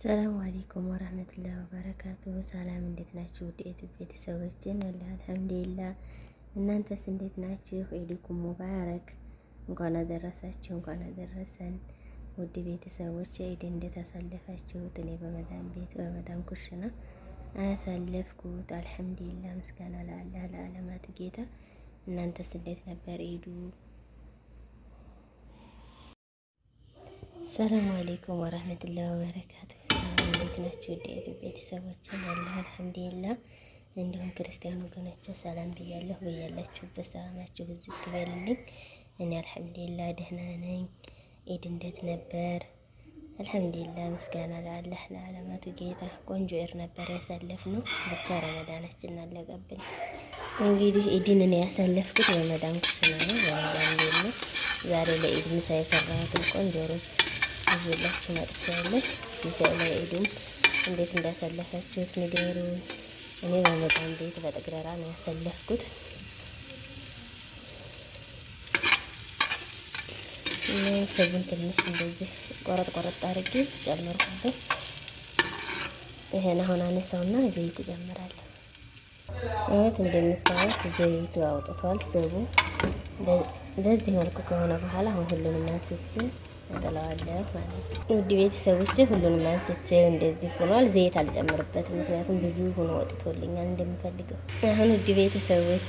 ሰላም አለይኩም ወራህመቱላሂ ወበረካቱ። ሰላም እንዴት ናችሁ? ውድ የዩቲዩብ ቤተሰቦችን አለ አልሐምዱሊላህ። እናንተስ እንዴት ናችሁ? ኢድኩም ሙባረክ። እንኳን አደረሳችሁ፣ እንኳን አደረሰን። ውድ ቤተሰቦች ኢድ እንዴት አሳለፋችሁት? እኔ በመዳም ቤት በመዳም ኩሽና አሳለፍኩት። አልሐምዱሊላህ ምስጋና ለአላህ ለዓለማት ጌታ። እናንተስ እንዴት ነበር ኢዱ? ሰላም አለይኩም ወራህመቱላሂ ወበረካቱ። እንዴት ናችሁ? ወደ ቤተሰቦች አላህ አልሐምዱሊላህ። እንዲሁም ክርስቲያን ወገኖች ሰላም ብያለሁ። በያላችሁበት ሰላማችሁ ብዝት ይበልልኝ። እኔ አልሐምዱሊላህ ደህና ነኝ። ኢድ እንዴት ነበር? አልሐምዱሊላህ ምስጋና ለአላህ ለዓለማቱ ጌታ። ቆንጆ ኢድ ነበር ያሳለፍነው። ብቻ ረመዳናችን አለቀብን። እንግዲህ ኢድን እኔ ያሳለፍኩት በመዳም ኩሽና ነው። በመዳም ቤት ነው። ዛሬ ለኢድ ምሳ የሰራሁትን ቆንጆ ሩዝ ይዤላችሁ መጥቻለሁ። ሚሳኤል ላይ ኢድን እንዴት እንዳሳለፋችሁት ንገሩኝ። እኔ በመዳም ቤት በጠግረራ ነው ያሳለፍኩት። ሰቡን ትንሽ እንደዚህ ቆረጥ አድርጌ ጨመርኩበት። ይሄን አሁን አነሳውና ዘይት እጨምራለሁ። እውነት እንደምታዩት ዘይቱ አውጥቷል። ሰቡ በዚህ መልኩ ከሆነ በኋላ አሁን ሁሉንም አንስቼ እጥለዋለሁ ማለት ነው። ውድ ቤተሰቦቼ ሁሉንም አንስቼ እንደዚህ ሆኗል። ዘይት አልጨምርበትም፣ ምክንያቱም ብዙ ሆኖ ወጥቶልኛል እንደምፈልገው። አሁን ውድ ቤተሰቦች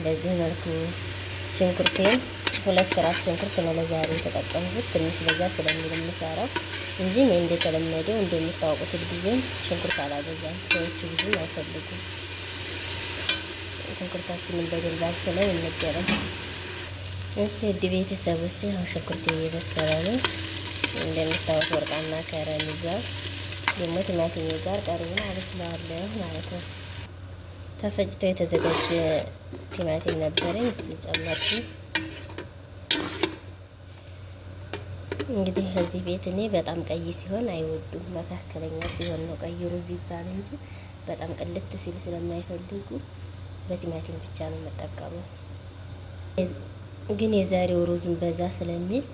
በዚህ መልኩ ሽንኩርቴን 2 ራስ ሽንኩርት ነው ለዛሬ የተጠቀምኩት። ትንሽ በዛ ስለሚል የምሰራው እንጂ እኔ እንደተለመደው እንደምታውቁት ጊዜ ሽንኩርት አላበዛም። ሰዎቹ ብዙ አይፈልጉም። ሽንኩርታችንን በደንብ አብስለን እንገረም። እሺ ውድ ቤተሰቦች አሁን ሽንኩርት እየበሰለ ነው። እንደምታውቁት ወርቃማ ከረን ይዟል። ደግሞ ቲማቲም ጋር ቀሪውን አበስለዋለሁ ማለት ነው። ተፈጭቶ የተዘጋጀ ቲማቲም ነበረኝ፣ እሱ ጨመርኩ። እንግዲህ ከዚህ ቤት እኔ በጣም ቀይ ሲሆን አይወዱም፣ መካከለኛ ሲሆን ነው ቀይ ሩዝ ይባል እንጂ በጣም ቅልት ሲል ስለማይፈልጉ በቲማቲም ብቻ ነው የምጠቀመው። ግን የዛሬው ሩዝን በዛ ስለሚል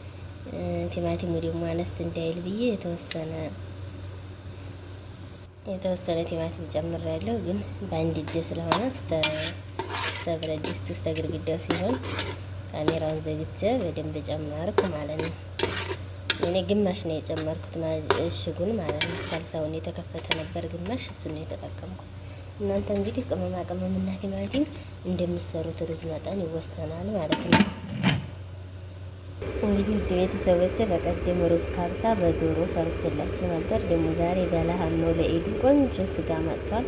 ቲማቲሙ ደግሞ አነስ እንዳይል ብዬ የተወሰነ ቲማቲም ጨምሬያለሁ። ግን በአንድ እጄ ስለሆነ እስተ ብረት ድስት እስተ ግድግዳው ሲሆን ካሜራውን ዘግቼ በደንብ ጨመርኩ ማለት ነው። እኔ ግማሽ ነው የጨመርኩት እሽጉን ማለት ነው። ሳልሳውን የተከፈተ ነበር ግማሽ፣ እሱን ነው የተጠቀምኩት። እናንተ እንግዲህ ቅመማ ቅመምና ቲማቲም እንደምትሰሩት ሩዝ መጠን ይወሰናል ማለት ነው። እንግዲህ ውድ ቤተሰቦቼ በቀደም ሩዝ ካብሳ በዶሮ ሰርችላችሁ ነበር። ደግሞ ዛሬ በለሃም ነው ለኢዱ ቆንጆ ስጋ መጥቷል።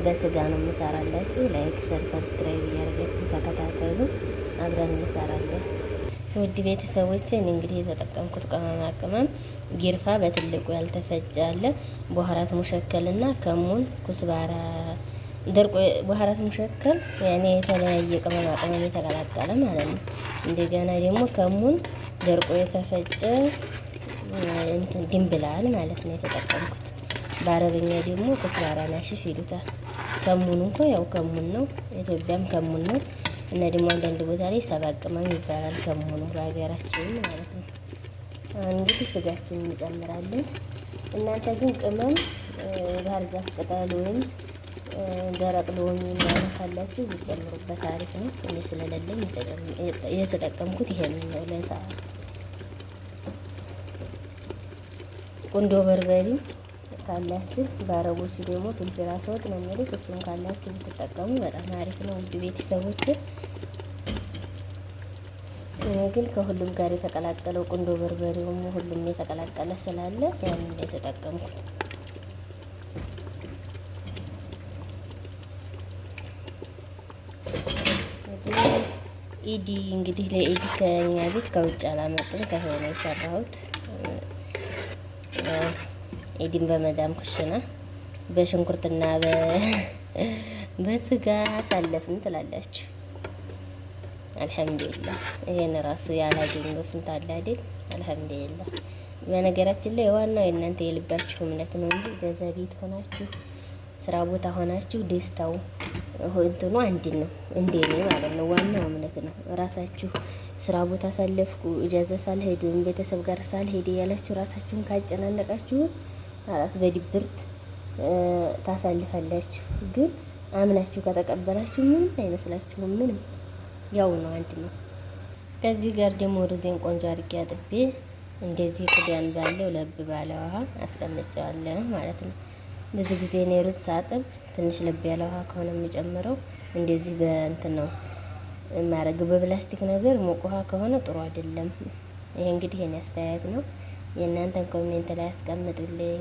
በስጋ ነው የምሰራላችሁ። ላይክ፣ ሸር፣ ሰብስክራይብ እያደረጋችሁ ተከታተሉ። አብረን እንሰራለን። ውድ ቤተሰቦቼ እኔ እንግዲህ የተጠቀምኩት ቅመማ ቅመም ጊርፋ በትልቁ ያልተፈጨ አለ፣ በኋራት ሙሸከልና ከሙን ኩስባራ ደርቆ በኋራት ሙሸከል ያኔ የተለያየ ቅመማ ቅመም የተቀላቀለ ማለት ነው። እንደገና ደግሞ ከሙን ደርቆ የተፈጨ እንትን ድንብላል ማለት ነው የተጠቀምኩት። በአረብኛ ደግሞ ኩስባራ ናሽፍ ይሉታል። ከሙን እንኳ ያው ከሙን ነው፣ ኢትዮጵያም ከሙን ነው። እና ደግሞ አንዳንድ ቦታ ላይ ሰባት ቅመም ይባላል ከሙኑ በሀገራችን ማለት ነው። እንግዲህ ስጋችንን እንጨምራለን። እናንተ ግን ቅመም ባህር ዛፍ ቅጠል ወይም ደረቅ ሎሚ ምናምን ካላችሁ ብትጨምሩበት አሪፍ ነው። እኔ ስለሌለኝ የተጠቀምኩት ይሄንን ነው ለሰዓት። ቁንዶ በርበሬ ካላችሁ በአረቦቹ ደግሞ ፍልፍል አስወጥ ነው የሚሉት። እሱን ካላችሁ ብትጠቀሙ በጣም አሪፍ ነው ውድ ቤተሰቦች። ግን ከሁሉም ጋር የተቀላቀለው ቁንዶ በርበሬውም ሁሉም የተቀላቀለ ስላለ ያንን የተጠቀምኩት። ኢዲ እንግዲህ ለኢዲ ከኛ ቤት ከውጭ አላመጡም፣ ከሆነ የሰራሁት ኢዲን በመዳም ኩሽና በሽንኩርትና በስጋ አሳለፍን ትላላችሁ። አልሐምዱሊላህ ይሄን ራሱ ያላገኘው ስንት አለ አይደል? አልሐምዱሊላህ። በነገራችን ላይ ዋናው የእናንተ የልባችሁ እምነት ነው እንጂ ጀዛ ቤት ሆናችሁ ስራ ቦታ ሆናችሁ ደስታው እንትኑ አንድ ነው፣ እንደኔ ማለት ነው። ዋናው እምነት ነው። ራሳችሁ ስራ ቦታ ሳለፍኩ እጃዛ ሳልሄድ ወይም ቤተሰብ ጋር ሳልሄድ ያላችሁ ራሳችሁን ካጨናነቃችሁ አላስ በድብርት ታሳልፋላችሁ። ግን አምናችሁ ከተቀበላችሁ ምንም አይመስላችሁም። ምንም ያው ነው፣ አንድ ነው። ከዚህ ጋር ደግሞ ሩዜን ቆንጆ አድርጌ አጥቤ እንደዚህ ክዳን ባለው ለብ ባለ ውሃ አስቀምጫለሁ ማለት ነው። ብዙ ጊዜ እኔ ሩዝ ሳጥብ ትንሽ ለብ ያለ ውሃ ከሆነ የሚጨምረው እንደዚህ በእንትን ነው የማረግ። በፕላስቲክ ነገር ሞቅ ውሃ ከሆነ ጥሩ አይደለም። ይሄ እንግዲህ የኔ አስተያየት ነው። የእናንተን ኮሜንት ላይ አስቀምጡልኝ።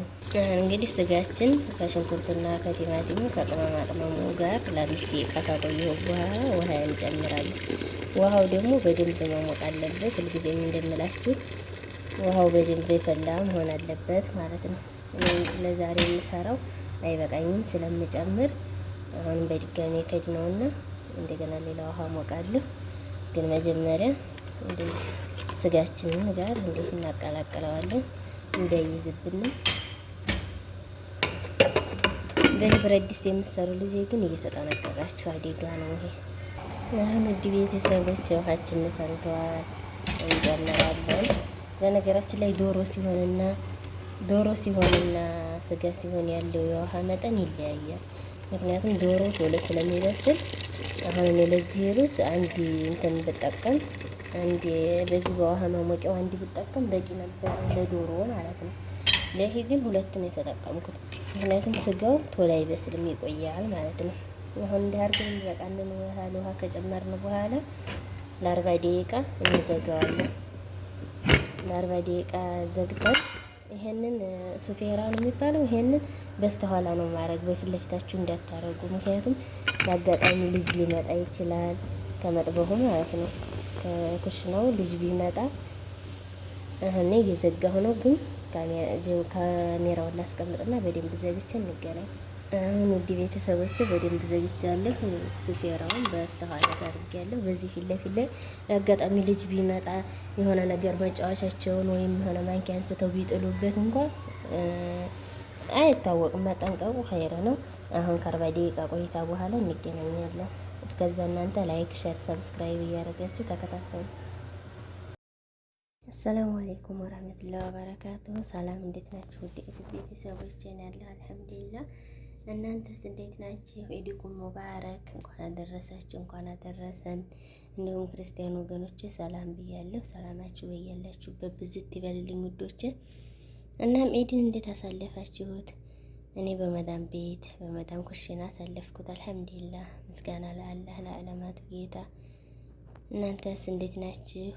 እንግዲህ ስጋችን ከሽንኩርቱና ከቲማቲሙ ከቅመማ ቅመሙ ጋር ለአምስት ደቂቃ ካቆየሁ በኋላ ውሃ እንጨምራለን። ውሃው ደግሞ በደንብ መሞቅ አለበት። ሁልጊዜም እንደምላችሁ ውሃው በደንብ የፈላ መሆን አለበት ማለት ነው። ለዛሬ የምሰራው አይበቃኝም ስለምጨምር አሁን በድጋሚ ከድነውና እንደገና ሌላ ውሃ ሞቃለሁ። ግን መጀመሪያ እንደዚህ ስጋችንን ጋር እንዴት እናቀላቅለዋለን እንዳይዝብን። በብረት ድስት የምትሰሩ ልጆች ግን እየተጠነቀቃችሁ አደጋ ነው ይሄ። አሁን ውድ ቤተሰቦች ውሃችን ፈልተዋል፣ እንጨምራለን። በነገራችን ላይ ዶሮ ሲሆንና ስጋ ሲሆን ያለው የውሃ መጠን ይለያያል። ምክንያቱም ዶሮ ቶሎ ስለሚበስል አሁን እኔ ለዚህ ሩዝ አንድ እንትን ብጠቀም አንድ በዚህ በውሃ መሞቂያው አንድ ብጠቀም በቂ ነበር ለዶሮ ማለት ነው። ለይሄ ግን ሁለት ነው የተጠቀምኩት። ምክንያቱም ስጋው ቶሎ አይበስልም ይቆያል ማለት ነው። አሁን እንዲህ አድርገን እንበቃለን። ውሃ ከጨመርን በኋላ ለ40 ደቂቃ እንዘጋዋለን። ለ40 ደቂቃ ዘግተን ይሄንን ሱፌራ ነው የሚባለው። ይሄንን በስተኋላ ነው ማድረግ፣ በፊት ለፊታችሁ እንዳታረጉ። ምክንያቱም በአጋጣሚ ልጅ ሊመጣ ይችላል ከመጥበሁ ማለት ነው። ከኩሽናው ልጅ ቢመጣ አሁን እየዘጋሁ ነው፣ ግን ካሜራውን ላስቀምጥና በደንብ ዘግቼ እንገናኝ። አሁን ውድ ቤተሰቦቼ በደንብ ዘግቻለሁ። ሱፌራውን በስተኋላ አድርጌያለሁ። በዚህ ፊት ለፊት ላይ አጋጣሚ ልጅ ቢመጣ የሆነ ነገር መጫወቻቸውን ወይም የሆነ ማንኪያ አንስተው ቢጥሉበት እንኳን አይታወቅም። መጠንቀቁ ኸይር ነው። አሁን ከ40 ደቂቃ ቆይታ በኋላ እንገናኛለን። እስከዛ እናንተ ላይክ፣ ሼር፣ ሰብስክራይብ እያደረጋችሁ ተከታተሉ። አሰላሙ አለይኩም ወራህመቱላሂ ወበረካቱሁ። ሰላም እንዴት ናችሁ? ውድ ቤተሰቦቼ ያለ አልሐምዱሊላህ። እናንተስ እንዴት ናችሁ? ኢድኩም ሙባረክ። እንኳን አደረሳችሁ፣ እንኳን አደረሰን። እንዲሁም ክርስቲያን ወገኖቼ ሰላም ብያለሁ። ሰላማችሁ በያላችሁበት ብዝት ይበልልኝ ውዶቼ። እናም ኢድን እንዴት አሳለፋችሁት? እኔ በመዳም ቤት በመዳም ኩሽና አሳለፍኩት። አልሐምዱሊላህ። ምስጋና ለአላህ ለዓለማቱ ጌታ። እናንተስ እንዴት ናችሁ?